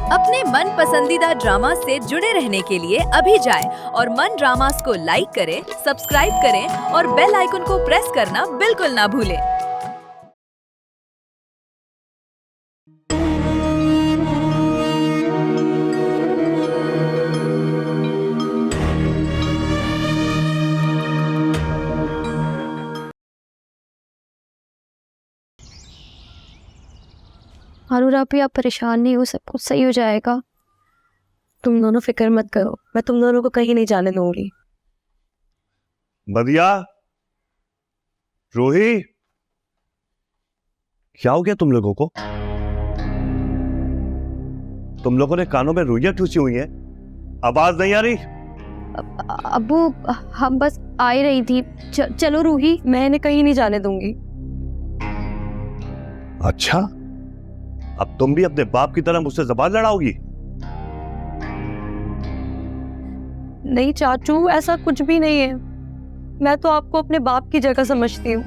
अपने मन पसंदीदा ड्रामा से जुड़े रहने के लिए अभी जाएं और मन ड्रामास को लाइक करें, सब्सक्राइब करें और बेल आइकन को प्रेस करना बिल्कुल ना भूलें। अनुराग भी, आप परेशान नहीं हो, सब कुछ सही हो जाएगा। तुम दोनों फिक्र मत करो, मैं तुम दोनों को कहीं नहीं जाने दूंगी। बदिया, रूही, क्या हो गया तुम लोगों को? तुम लोगों ने कानों में रुइयां ठूसी हुई हैं, आवाज नहीं आ रही? अब्बू, हम बस आ ही रही थी। चलो रूही, मैं इन्हें कहीं नहीं जाने दूंगी। अच्छा, अब तुम भी अपने बाप की तरह मुझसे जबान लड़ाओगी? नहीं चाचू, ऐसा कुछ भी नहीं है। मैं तो आपको अपने बाप की जगह समझती हूँ।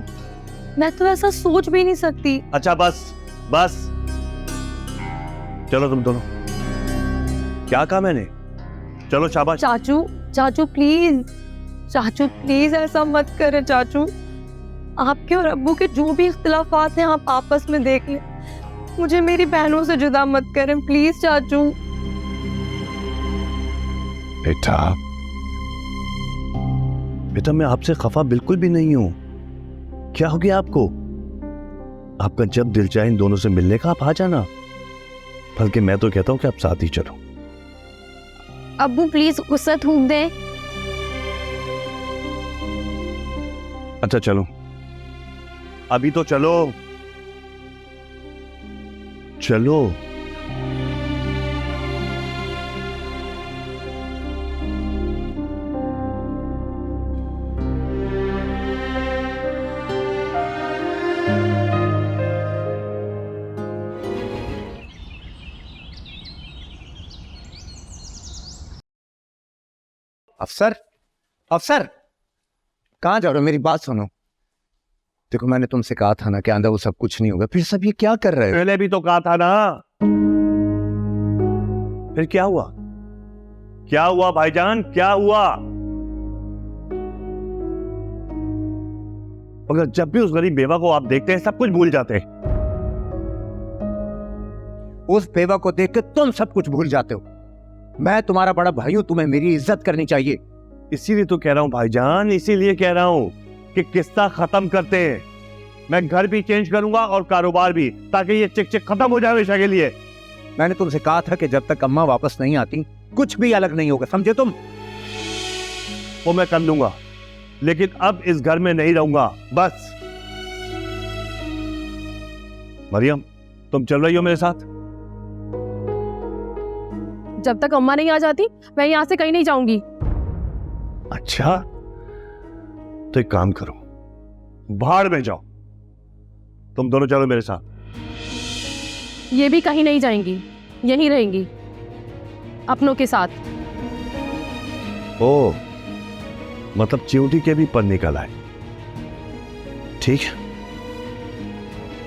मैं तो ऐसा सोच भी नहीं सकती। अच्छा बस बस, चलो तुम दोनों, क्या कहा मैंने? चलो शाबाश। चाचू, चाचू प्लीज, चाचू प्लीज ऐसा मत करें चाचू। आपके और अब्बू के जो भी इख्तिलाफात हैं आप आपस में देख लें। मुझे मेरी बहनों से जुदा मत करें प्लीज चाचू। बेटा, बेटा मैं आपसे खफा बिल्कुल भी नहीं हूं। क्या हो गया आपको? आपका जब दिल चाहे इन दोनों से मिलने का आप आ जाना, बल्कि मैं तो कहता हूं कि आप साथ ही चलो। अब्बू प्लीज गुस्सा थूक दें। अच्छा चलो, अभी तो चलो चलो। अफसर, अफसर, कहाँ जा रहे हो? मेरी बात सुनो। देखो, मैंने तुमसे कहा था ना कि आंधा वो सब कुछ नहीं होगा, फिर सब ये क्या कर रहे हो? पहले भी तो कहा था ना। फिर क्या हुआ? क्या हुआ भाईजान, क्या हुआ? मगर जब भी उस गरीब बेवा को आप देखते हैं सब कुछ भूल जाते हैं। उस बेवा को देख के तुम सब कुछ भूल जाते हो। मैं तुम्हारा बड़ा भाई हूं, तुम्हें मेरी इज्जत करनी चाहिए। इसीलिए तो कह रहा हूं भाईजान, इसीलिए कह रहा हूं कि किस्सा खत्म करते हैं। मैं घर भी चेंज करूंगा और कारोबार भी, ताकि ये चिक चिक खत्म हो जाए हमेशा के लिए। मैंने तुमसे कहा था कि जब तक अम्मा वापस नहीं आती कुछ भी अलग नहीं होगा, समझे तुम? वो मैं कर लूंगा, लेकिन अब इस घर में नहीं रहूंगा, बस। मरियम, तुम चल रही हो मेरे साथ? जब तक अम्मा नहीं आ जाती मैं यहाँ से कहीं नहीं जाऊंगी। अच्छा, तो एक काम करो, भाड़ में जाओ। तुम दोनों चलो मेरे साथ। ये भी कहीं नहीं जाएंगी, यहीं रहेंगी अपनों के साथ। ओ, मतलब चिमटी के भी पर निकल आए। ठीक है,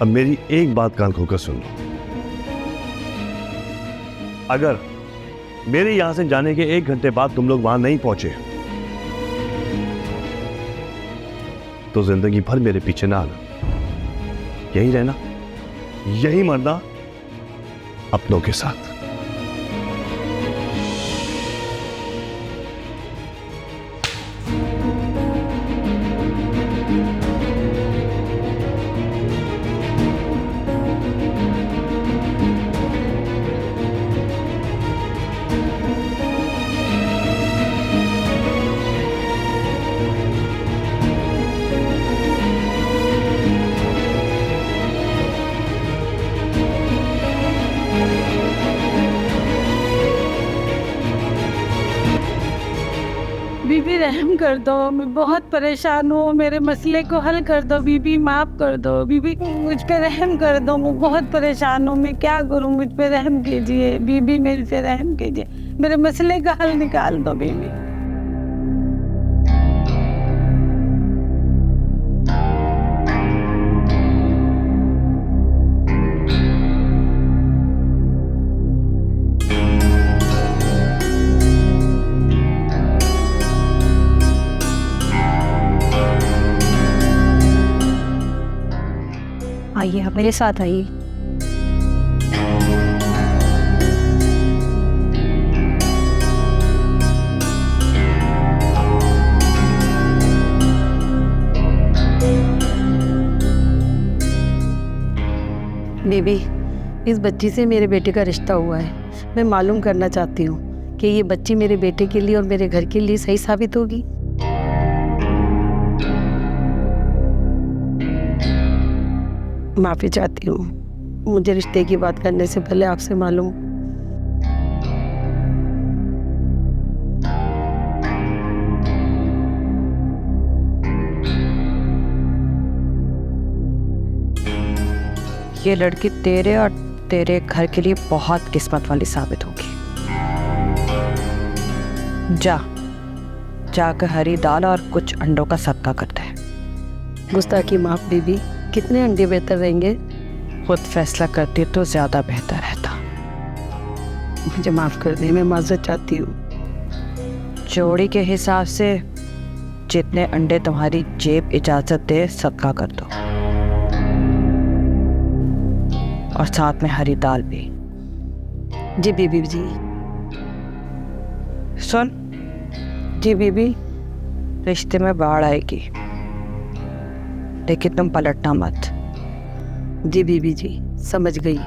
अब मेरी एक बात कान खोलकर सुन लो। अगर मेरे यहां से जाने के 1 घंटे बाद तुम लोग वहां नहीं पहुंचे तो जिंदगी भर मेरे पीछे ना आना, यही रहना, यही मरना अपनों के साथ। बीबी रहम कर दो, मैं बहुत परेशान हूँ, मेरे मसले को हल कर दो बीबी, माफ कर दो बीबी, मुझ पे रहम कर दो, मैं बहुत परेशान हूँ, मैं क्या करूँ, मुझ पे रहम कीजिए बीबी, मेरे पे रहम कीजिए, मेरे मसले का हल निकाल दो बीबी। आइए, आप मेरे साथ आइए। बेबी, इस बच्ची से मेरे बेटे का रिश्ता हुआ है। मैं मालूम करना चाहती हूँ कि ये बच्ची मेरे बेटे के लिए और मेरे घर के लिए सही साबित होगी। माफ़ी चाहती हूँ, मुझे रिश्ते की बात करने से पहले आपसे मालूम। ये लड़की तेरे और तेरे घर के लिए बहुत किस्मत वाली साबित होगी। जाकर हरी दाल और कुछ अंडों का सदका करते हैं। गुस्ताखी माफ बेबी, कितने अंडे बेहतर रहेंगे? खुद फैसला करती तो ज्यादा बेहतर रहता। मुझे माफ कर दे, मैं माजरत चाहती हूँ। जोड़ी के हिसाब से जितने अंडे तुम्हारी जेब इजाजत दे सदका कर दो, और साथ में हरी दाल भी। जी बीबी जी। सुन, जी बीबी। रिश्ते में बाढ़ आएगी, लेकिन तुम पलटना मत। जी बीबी जी, समझ गई।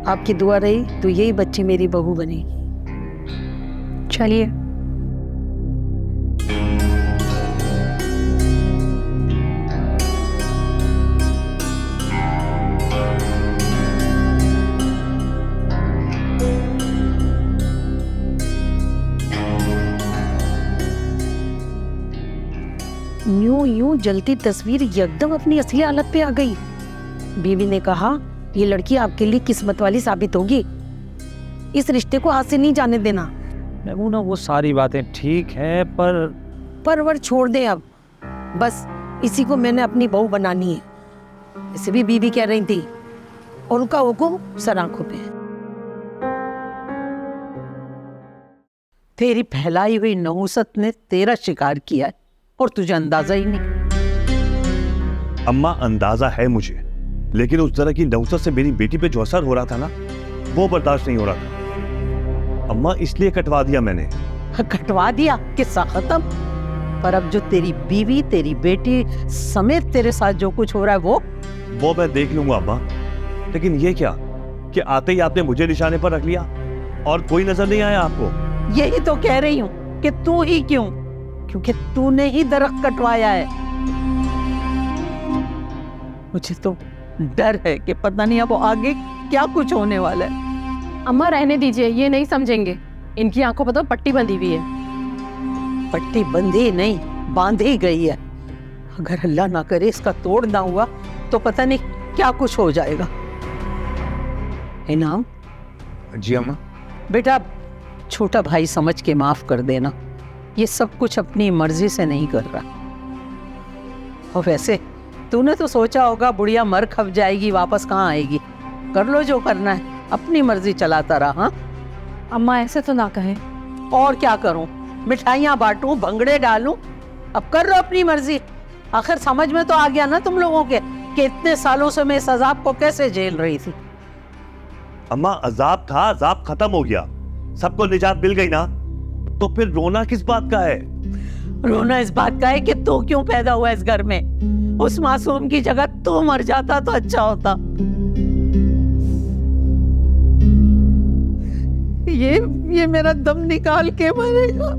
आपकी दुआ रही तो यही बच्ची मेरी बहू बनेगी। चलिए। यूं जलती तस्वीर एकदम अपनी असली हालत पे आ गई। बीवी ने कहा ये लड़की आपके लिए किस्मत वाली साबित होगी, इस रिश्ते को हाथ से नहीं जाने देना। मैमूना, वो सारी बातें ठीक है, पर छोड़ दे अब, बस इसी को मैंने अपनी बहू बनानी है। इसे भी बीवी कह रही थी, और उनका हुक्म सर आंखों पे। तेरी फैलाई हुई नहुसत ने तेरा शिकार किया है और तुझे अंदाजा ही नहीं। अम्मा, अंदाजा है मुझे, लेकिन उस तरह की नहुसत से मेरी बेटी पे जो असर हो रहा था ना, वो बर्दाश्त नहीं हो रहा था। अम्मा, इसलिए कटवा दिया मैंने। कटवा दिया? किस्सा खत्म। पर अब जो तेरी बीवी, तेरी बेटी समेत तेरे साथ जो कुछ हो रहा है वो मैं देख लूंगा अम्मा। लेकिन ये क्या कि आते ही आपने मुझे निशाने पर रख लिया और कोई नजर नहीं आया आपको? यही तो कह रही हूँ कि तू ही क्यों, क्योंकि तूने ही दरख्त कटवाया है। मुझे तो डर है कि पता नहीं अब आगे क्या कुछ होने वाला है। अम्मा रहने दीजिए, ये नहीं समझेंगे। इनकी आंखों पर तो पट्टी बंधी हुई है। पट्टी बंधी नहीं, बांधी गई है। अगर अल्लाह ना करे इसका तोड़ ना हुआ तो पता नहीं क्या कुछ हो जाएगा। इनाम? जी अम्मा। बेटा, छोटा भाई समझ के माफ कर देना, ये सब कुछ अपनी मर्जी से नहीं कर रहा। और वैसे तूने तो सोचा होगा बुढ़िया मर खप जाएगी, वापस कहाँ आएगी। कर लो जो करना है, अपनी मर्जी चलाता रहा। हाँ अम्मा, ऐसे तो ना कहें। और क्या करूं, मिठाइयाँ बांटूं, भंगड़े डालूं? अब कर लो अपनी मर्जी। आखिर समझ में तो आ गया ना तुम लोगों के कि इतने सालों से मैं इस अजाब को कैसे झेल रही थी। अम्मा, अजाब था, अजाब खत्म हो गया, सबको निजात मिल गई ना, तो फिर रोना किस बात का है? रोना इस बात का है कि तू क्यों पैदा हुआ इस घर में। उस मासूम की जगह तू मर जाता तो अच्छा होता। ये मेरा दम निकाल के मरेगा।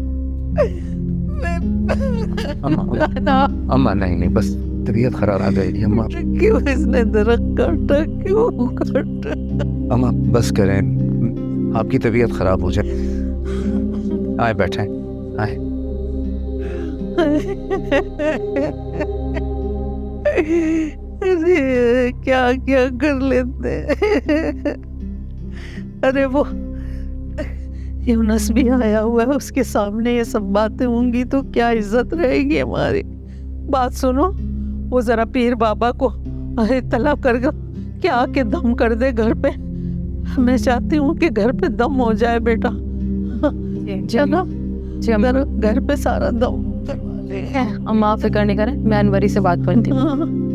अम्मा नहीं, बस तबीयत खराब आ गई अम्मा। क्यों इसने दरख्त काटा, क्यों काटा? अम्मा बस करें, आपकी तबीयत खराब हो जाए। आए बैठे, आए। क्या क्या कर लेते। अरे वो यूनस भी आया हुआ है, उसके सामने ये सब बातें होंगी तो क्या इज्जत रहेगी हमारी। बात सुनो, वो जरा पीर बाबा को अरे तलब कर के आके दम कर दे घर पे। मैं चाहती हूँ कि घर पे दम हो जाए बेटा। चलो घर पे सारा दम करवा ले। अम्मा फिक्र नहीं करें, मैं अनवरी से बात करती हूँ।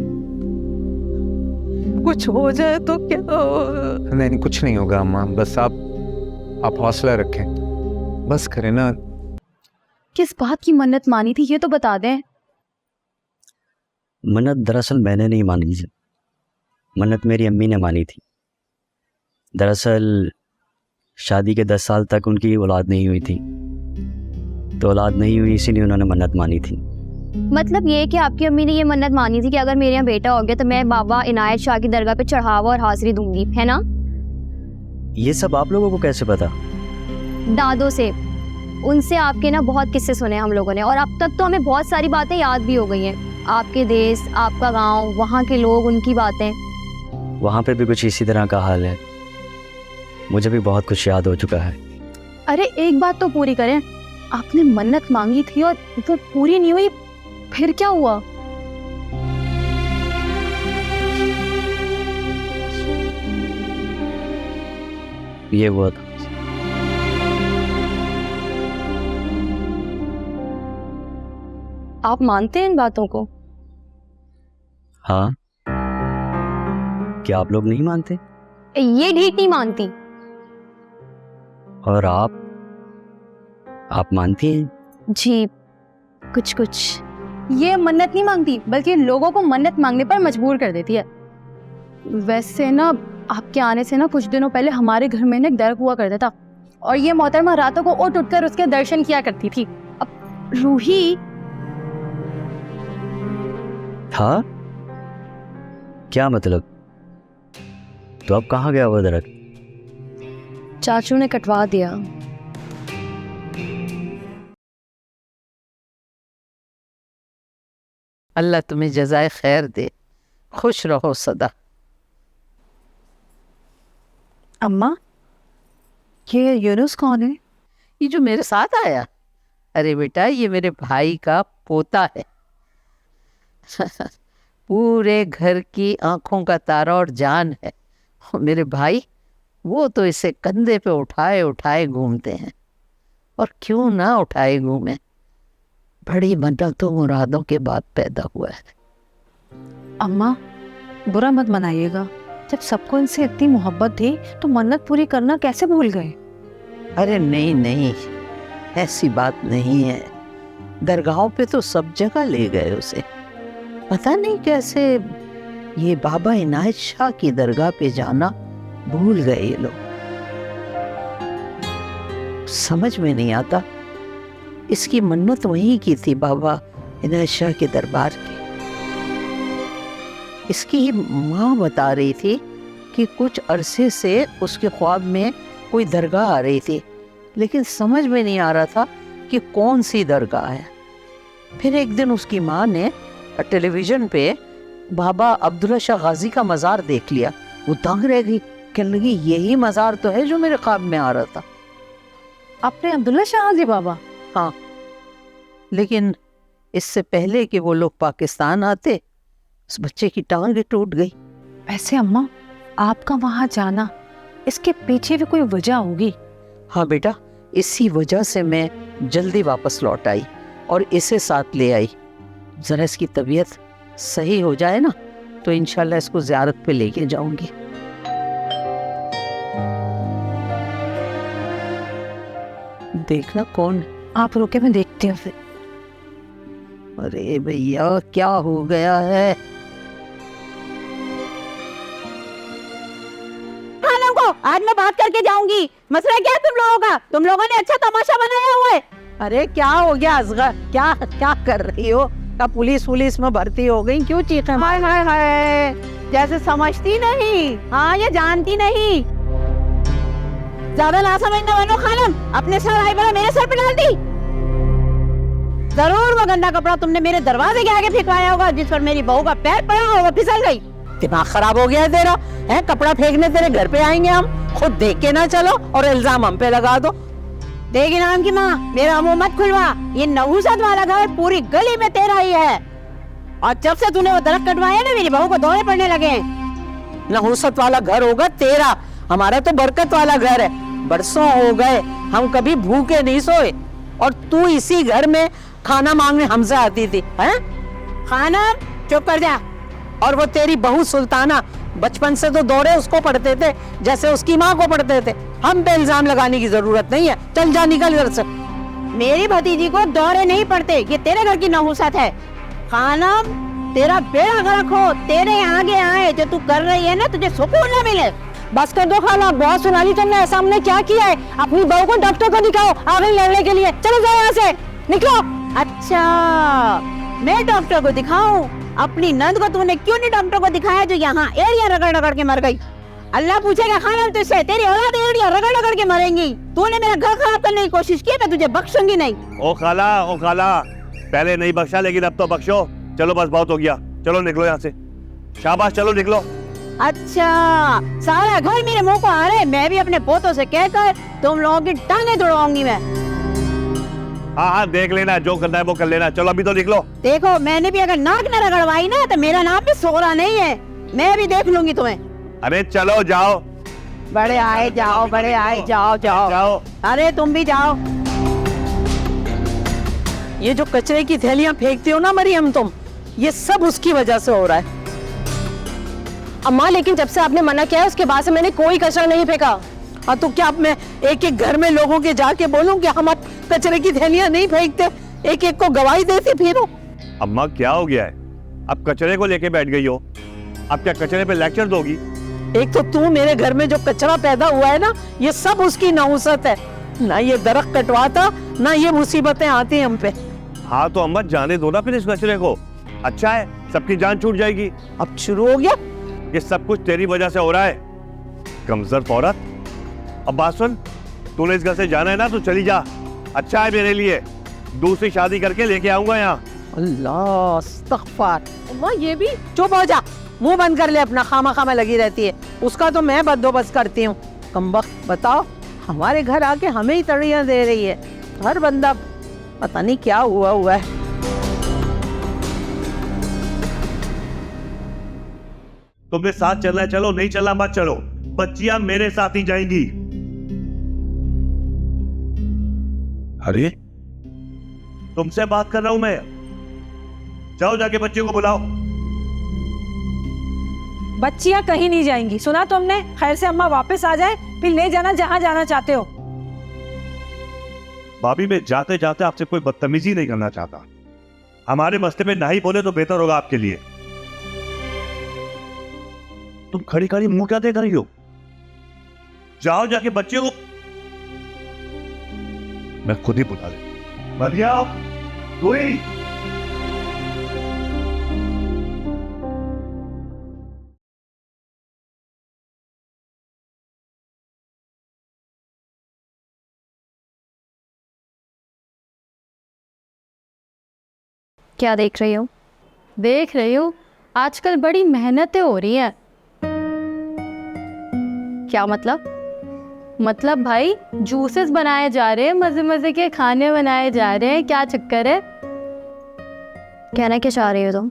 कुछ हो जाए तो क्या हो? नहीं, कुछ नहीं होगा अम्मा, बस आप हौसला रखें, बस करें ना। किस बात की मन्नत मानी थी ये तो बता दें। मन्नत दरअसल मैंने नहीं मानी थी, मन्नत मेरी अम्मी ने मानी थी। दरअसल शादी के 10 साल तक उनकी औलाद नहीं हुई थी, तो औलाद नहीं हुई इसीलिए उन्होंने मन्नत मानी थी। मतलब ये कि आपकी अम्मी ने ये मन्नत मानी थी कि अगर मेरे यहाँ बेटा हो गया तो मैं बाबा इनायत शाह की दरगाह पे चढ़ावा और हाजिरी दूंगी, है ना? ये सब आप लोगों को कैसे पता? दादों से, उनसे आपके ना बहुत किस्से सुने हम लोगों ने, और अब तक तो हमें बहुत सारी बातें याद भी हो गई हैं। आपके देश, आपका गांव, वहाँ के लोग, उनकी बातें। वहाँ पे भी कुछ इसी तरह का हाल है, मुझे भी बहुत कुछ याद हो चुका है। अरे एक बात तो पूरी करें, आपने मन्नत मांगी थी और वो पूरी नहीं हुई, फिर क्या हुआ? ये हुआ था। आप मानते हैं इन बातों को? हाँ, क्या आप लोग नहीं मानते? ये ढीठ नहीं मानती। और आप मानती हैं? जी, कुछ कुछ। ये मन्नत नहीं मांगती बल्कि लोगों को मन्नत मांगने पर मजबूर कर देती है। वैसे ना आपके आने से ना कुछ दिनों पहले हमारे घर में ना एक दर्द हुआ करता था, और ये मोहतरमा रातों को उठ उठकर उसके दर्शन किया करती थी। अब रूही था? क्या मतलब? तो अब कहाँ गया वो दरख्त? चाचू ने कटवा दिया। अल्लाह तुम्हें जज़ाए खैर दे, खुश रहो सदा। अम्मा, ये यूनुस कौन है? ये जो मेरे साथ आया, अरे बेटा ये मेरे भाई का पोता है। पूरे घर की आंखों का तारा और जान है। मेरे भाई वो तो इसे कंधे पे उठाए उठाए घूमते हैं, और क्यों ना उठाए घूमे, बड़ी मन्नतों मुरादों के बाद पैदा हुआ है। अम्मा, बुरा मत मनाइएगा, जब सबको इनसे इतनी मोहब्बत थी तो मन्नत पूरी करना कैसे भूल गए? अरे नहीं नहीं, ऐसी बात नहीं है। दरगाहों पे तो सब जगह ले गए उसे, पता नहीं कैसे ये बाबा इनायत शाह की दरगाह पे जाना भूल गए ये लोग। समझ में नहीं आता, इसकी मन्नत वहीं की थी बाबा इनायत शाह के दरबार की। इसकी माँ बता रही थी कि कुछ अरसे से उसके ख्वाब में कोई दरगाह आ रही थी, लेकिन समझ में नहीं आ रहा था कि कौन सी दरगाह है। फिर एक दिन उसकी माँ ने टेलीविजन पे बाबा अब्दुल्ला शाह गाजी का मज़ार देख लिया। वो दंग रह गई, कहने लगी यही मज़ार तो है जो मेरे ख्वाब में आ रहा था। अपने अब्दुल्ला शाह गाजी बाबा? हाँ, लेकिन इससे पहले कि वो लोग पाकिस्तान आते उस बच्चे की टांग टूट गई। वैसे अम्मा, आपका वहाँ जाना, इसके पीछे भी कोई वजह होगी? हाँ बेटा, इसी वजह से मैं जल्दी वापस लौट आई और इसे साथ ले आई। ज़रा इसकी तबीयत सही हो जाए ना तो इंशाल्लाह इसको ज़ियारत पे लेके जाऊंगी। देखना कौन। आप रुके, मैं देखती हूँ फिर। अरे भैया क्या हो गया है? आज मैं बात करके जाऊंगी। मसला क्या है तुम लोगों का? तुम लोगों ने अच्छा तमाशा बनाया हुआ है। अरे क्या हो गया असगर, क्या क्या कर रही हो? क्या पुलिस में भर्ती हो गई? क्यों चीखें? हाय हाय हाय, जैसे समझती नहीं, हाँ ये जानती नहीं। ज्यादा ना समझने वालों खानम, अपने सर आई बड़ा मेरे सर पे डाल दी। जरूर वो गंदा कपड़ा तुमने मेरे दरवाजे के आगे फेंकवाया होगा, जिस पर मेरी बहू का पैर पड़ा होगा, फिसल गई। दिमाग खराब हो गया है तेरा? है कपड़ा फेंकने तेरे घर पे आएंगे हम, खुद देख के ना चलो और इल्जाम हम पे लगा दो। देगी नाम की माँ, मेरा मुंह मत खुलवा। ये नहुसत वाला घर पूरी गली में तेरा ही है, और जब से तूने वो दरख्त कटवाया ना मेरी बहू को दौरे पड़ने लगे। नहुसत वाला घर होगा तेरा, हमारा तो बरकत वाला घर है। बरसों हो गए हम कभी भूखे नहीं सोए, और तू इसी घर में खाना मांगने हमसे आती थी। हैं? खाना चुप कर जा। और वो तेरी बहू सुल्ताना बचपन से तो दौरे उसको पढ़ते थे जैसे उसकी माँ को पढ़ते थे। हम पे इल्जाम लगाने की जरूरत नहीं है, चल जा निकल घर से। मेरी भतीजी को दौरे नहीं पड़ते, ये तेरे घर की नहुसत है। खानम, तेरा बेड़ा गर्क हो, तेरे आगे आए जो तू कर रही है ना, तुझे सुकून न मिले। बस कर दो खाला, बहुत सुना ली तुमने। ऐसा हमने क्या किया है? अपनी बहू को डॉक्टर को दिखाओ आगे लड़ने के लिए। चलो जाओ यहाँ से, निकलो। अच्छा, मैं डॉक्टर को दिखाऊं? अपनी नंद को तूने क्यों नहीं डॉक्टर को दिखाया जो यहाँ एड़ियां रगड़ रगड़ के मर गई? अल्लाह पूछेगा खानम तुझसे, तेरी औलाद एड़ियां रगड़ रगड़ के मरेंगी। तूने मेरा घर खराब करने की कोशिश की, मैं तुझे बख्शूंगी नहीं। ओ खाला, पहले नहीं बख्शा लेकिन अब तो बख्शो। चलो बस बहुत हो गया, चलो निकलो यहाँ से। शाबाश, चलो निकलो। अच्छा, सारा घर मेरे मुंह को आ रहा है। मैं भी अपने पोतों से कहकर तुम लोगों की टांगें तोड़वाऊंगी मैं। हाँ, देख लेना, जो करना है वो कर लेना। चलो अभी तो निकलो। देखो, मैंने भी अगर नाक न रगड़वाई ना तो मेरा नाम भी सोरा नहीं है। मैं भी देख लूंगी तुम्हें। अरे चलो जाओ। बड़े आए जाओ, बड़े आए जाओ। अरे तुम भी जाओ। ये जो कचरे की थैलियां फेंकती हो ना मरियम तुम, ये सब उसकी वजह से हो रहा है। अम्मा, लेकिन जब से आपने मना किया है उसके बाद से मैंने कोई कचरा नहीं फेंका। हाँ तो क्या अब मैं एक एक घर में लोगों के जाके बोलूं कि हम कचरे की थैलियां नहीं फेंकते? एक एक को गवाही देती फिर। अम्मा क्या हो गया है? अब कचरे को लेके बैठ गई हो, अब क्या कचरे पे लेक्चर दोगी? एक तो तू मेरे घर में जो कचरा पैदा हुआ है ना, ये सब उसकी नहुसत है। ना ये दरख्त कटवाता, ना ये मुसीबतें आती हम पे। हाँ तो अम्मा जाने दो ना फिर इस कचरे को। अच्छा है, सबकी जान छूट जाएगी। अब शुरू हो गया? ये सब कुछ तेरी वजह से हो रहा है, कमजोर औरत। अब बात सुन, तूने इस घर से जाना है ना तो चली जा। अच्छा है मेरे लिए, दूसरी शादी करके लेके आऊंगा यहाँ। अल्लाह अस्तगफार। अम्मा ये भी चुप हो जा, मुंह बंद कर ले अपना, खामा लगी रहती है। उसका तो मैं बंदोबस्त करती हूँ। कमबख्त, बताओ, हमारे घर आके हमें ही तड़ियां दे रही है। हर बंदा पता नहीं क्या हुआ है। तुमने साथ चलना है चलो, नहीं चलना मत चलो। बच्चियां मेरे साथ ही जाएंगी। अरे तुमसे बात कर रहा हूं मैं। जाओ जाके बच्चियों को बुलाओ। बच्चियां कहीं नहीं जाएंगी, सुना तुमने? खैर से अम्मा वापस आ जाए, फिर ले जाना जहां जाना चाहते हो। भाभी, मैं जाते जाते आपसे कोई बदतमीजी नहीं करना चाहता। हमारे मसले पे ना ही बोले तो बेहतर होगा आपके लिए। तुम खड़ी खड़ी मुंह क्या देख रही हो? जाओ जाके बच्चे को। मैं खुद ही बुला ले। बढ़िया कोई। क्या देख रही हो? देख रही हूँ आजकल बड़ी मेहनतें हो रही हैं। क्या मतलब भाई जूसेस बनाए जा रहे हैं, मजे मजे के खाने बनाए जा रहे हैं, क्या चक्कर है? कहना क्या चाह रही हो तुम?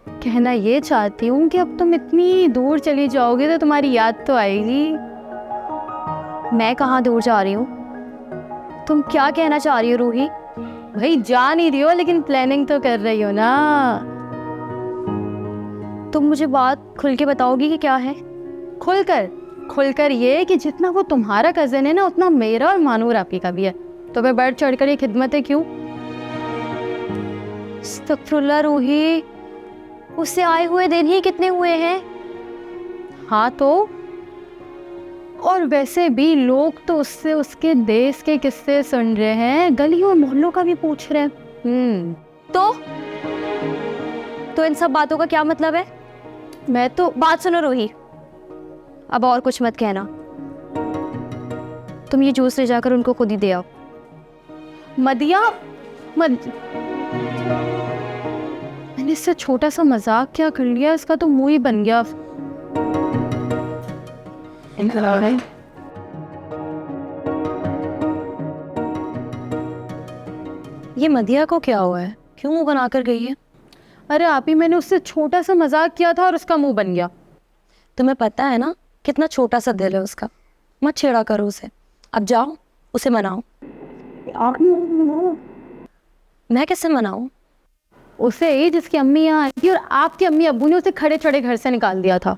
कहना ये चाहती हूँ कि अब तुम इतनी दूर चली जाओगे तो तुम्हारी याद तो आएगी। मैं कहाँ दूर जा रही हूँ? तुम क्या कहना चाह रही हो रूही? भाई जा नहीं रही हो लेकिन प्लानिंग तो कर रही हो ना। तुम मुझे बात खुल के बताओगी कि क्या है? खुलकर ये कि जितना वो तुम्हारा कज़न है ना, उतना मेरा और मानूर आपकी का भी है। तो मैं बढ़ चढ़कर ये खिदमतें क्यों? अस्तगफुरुल्लाह रूही, उससे आए हुए दिन ही कितने हुए हैं? हाँ तो, और वैसे भी लोग तो उससे उसके देश के किस्से सुन रहे हैं, गलियों और मोहल्लों का भी पूछ रहे हैं। तो इन सब बातों का क्या मतलब है? मैं तो बात सुनो रूही, अब और कुछ मत कहना। तुम ये जूस ले जाकर उनको खुद ही दे आओ। मैंने इससे छोटा सा मजाक क्या कर लिया, इसका तो मुंह ही बन गया। ये मदिया को क्या हुआ है? क्यों मुंह बनाकर गई है? अरे आप ही, मैंने उससे छोटा सा मजाक किया था और उसका मुंह बन गया। तुम्हें पता है ना कितना छोटा सा दिल है उसका, मत छेड़ा करो उसे। अब जाओ उसे मनाओ। मैं कैसे मनाऊं? उसे जिसकी अम्मी यहाँ आई थी और आपकी अम्मी अब्बू ने उसे खड़े चढ़े घर से निकाल दिया था।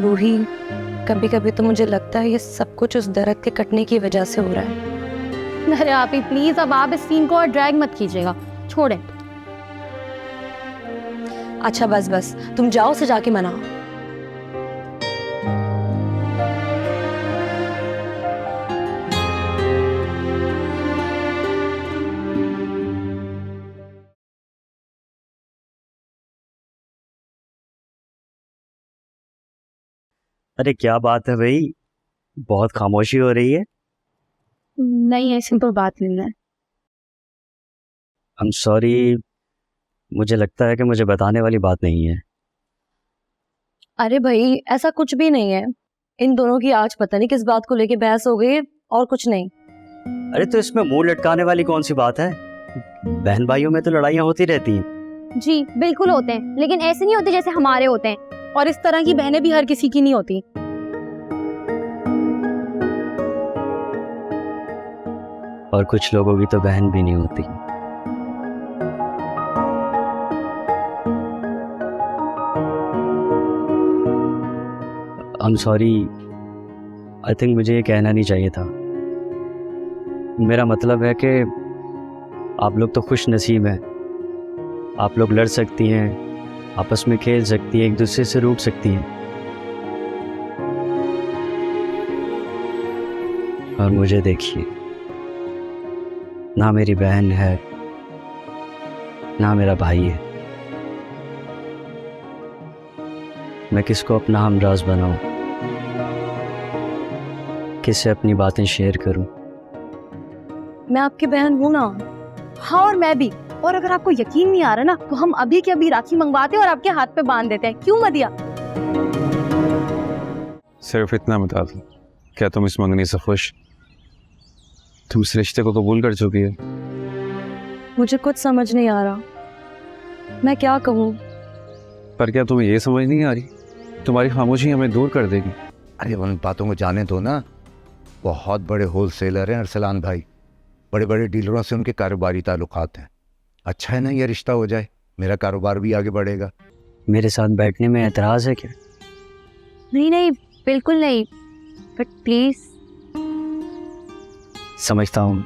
रूही, कभी कभी तो मुझे लगता है ये सब कुछ उस दरख्त के कटने की वजह से हो रहा है। अरे आप ही प्लीज, अब आप इस सीन को और ड्रैग मत कीजिएगा, छोड़ें। अच्छा बस बस, तुम जाओ, उसे जाके मनाओ। अरे क्या बात है भाई, बहुत खामोशी हो रही है। नहीं है, सिंपल बात नहीं है। आई एम सॉरी, मुझे लगता है कि मुझे बताने वाली बात नहीं है। अरे भाई ऐसा कुछ भी नहीं है, इन दोनों की आज पता नहीं किस बात को लेके बहस हो गई, और कुछ नहीं। अरे तो इसमें मुंह लटकाने वाली कौन सी बात है? बहन भाइयों में तो लड़ाइयाँ होती रहती हैं। जी बिल्कुल होते हैं, लेकिन ऐसे नहीं होते जैसे हमारे होते हैं। और इस तरह की बहनें भी हर किसी की नहीं होती। और कुछ लोगों की तो बहन भी नहीं होती। I am sorry, I think मुझे ये कहना नहीं चाहिए था। मेरा मतलब है कि आप लोग तो खुश नसीब हैं, आप लोग लड़ सकती हैं, आपस में खेल सकती हैं, एक दूसरे से रूठ सकती हैं, और मुझे देखिए, ना मेरी बहन है ना मेरा भाई है। मैं किसको अपना हमराज बनाऊं, किससे अपनी बातें शेयर करूं? मैं आपकी बहन हूं ना। हाँ और मैं भी। और अगर आपको यकीन नहीं आ रहा ना, तो हम अभी के अभी राखी मंगवाते हैं और आपके हाथ पे बांध देते हैं। क्यों मदिया? सिर्फ इतना बता दो, क्या तुम इस मंगनी से खुश? तुम इस रिश्ते को कबूल कर चुकी है? मुझे कुछ समझ नहीं आ रहा, मैं क्या कहूँ। पर क्या तुम्हें ये समझ नहीं आ रही, तुम्हारी खामोशी हमें दूर कर देगी? अरे उन बातों को जाने दो ना। बहुत बड़े होलसेलर हैं अरसलान भाई, बड़े बड़े डीलरों से उनके कारोबारी ताल्लुकात हैं। अच्छा है ना ये रिश्ता हो जाए, मेरा कारोबार भी आगे बढ़ेगा। मेरे साथ बैठने में एतराज़ है क्या? नहीं नहीं बिल्कुल नहीं, बट प्लीज। समझता हूँ,